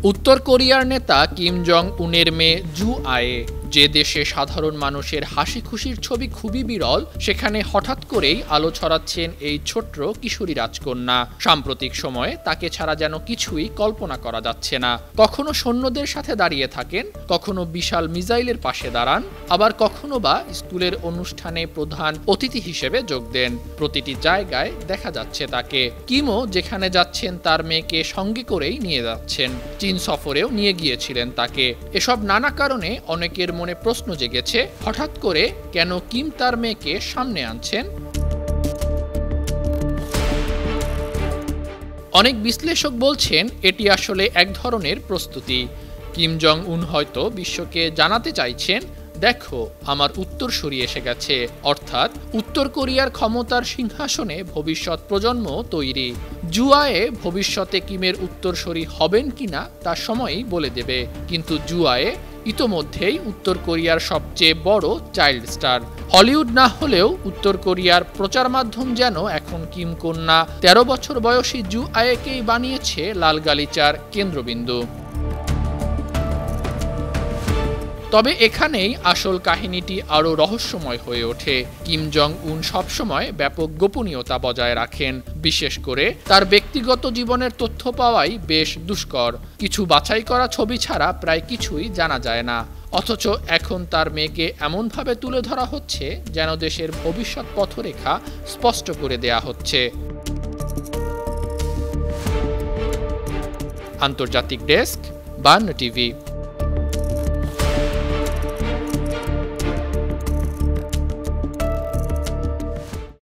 উত্তর কোরিয়ার নেতা কিম জং উনের মেয়ে জু আয়ে। যে দেশে সাধারণ মানুষের হাসি খুশির ছবি খুবই বিরল, সেখানে হঠাৎ করেই আলো ছড়াচ্ছেন এই ছোট্ট কিশোরী রাজকন্যা। সাম্প্রতিক সময়ে তাকে ছাড়া যেন কিছুই কল্পনা করা যাচ্ছে না। কখনো সৈন্যদের সাথে দাঁড়িয়ে থাকেন, কখনো বিশাল মিসাইলের পাশে দাঁড়ান, আবার কখনো বা স্কুলের অনুষ্ঠানে প্রধান অতিথি হিসেবে যোগ দেন। প্রতিটি জায়গায় দেখা যাচ্ছে তাকে। কিমও যেখানে যাচ্ছেন তার মেয়েকে সঙ্গে করেই নিয়ে যাচ্ছেন। চীন সফরেও নিয়ে গিয়েছিলেন তাকে। এসব নানা কারণে অনেকের মনে প্রশ্ন জেগেছে, হঠাৎ করে কেন কিম তার মেয়েকে সামনে আনছেন। অনেক বিশ্লেষক বলছেন এটি আসলে এক ধরনের প্রস্তুতি। কিম জং উন হয়তো বিশ্বকে জানাতে চাইছেন, দেখো আমার উত্তরসূরি এসে গেছে। অর্থাৎ উত্তর কোরিয়ার ক্ষমতার সিংহাসনে ভবিষ্যৎ প্রজন্ম তৈরি। জু আয়ে ভবিষ্যতে কিমের উত্তরসূরি হবেন কিনা তা সময়ই বলে দেবে। কিন্তু জু আয়ে ইতোমধ্যেই উত্তর কোরিয়ার সবচেয়ে বড় চাইল্ড স্টার। হলিউড না হলেও উত্তর কোরিয়ার প্রচার মাধ্যম যেন এখন কিম কন্যা ১৩ বছর বয়সী জু আয়েকেই বানিয়েছে লাল গালিচার কেন্দ্রবিন্দু। তবে এখানেই আসল কাহিনীটি আরও রহস্যময় হয়ে ওঠে। কিম জং উন সবসময় ব্যাপক গোপনীয়তা বজায় রাখেন। বিশেষ করে তার ব্যক্তিগত জীবনের তথ্য পাওয়াই বেশ দুষ্কর। কিছু বাছাই করা ছবি ছাড়া প্রায় কিছুই জানা যায় না। অথচ এখন তার মেয়েকে এমনভাবে তুলে ধরা হচ্ছে যেন দেশের ভবিষ্যৎ পথরেখা স্পষ্ট করে দেয়া হচ্ছে। আন্তর্জাতিক ডেস্ক, বার্ন টিভি।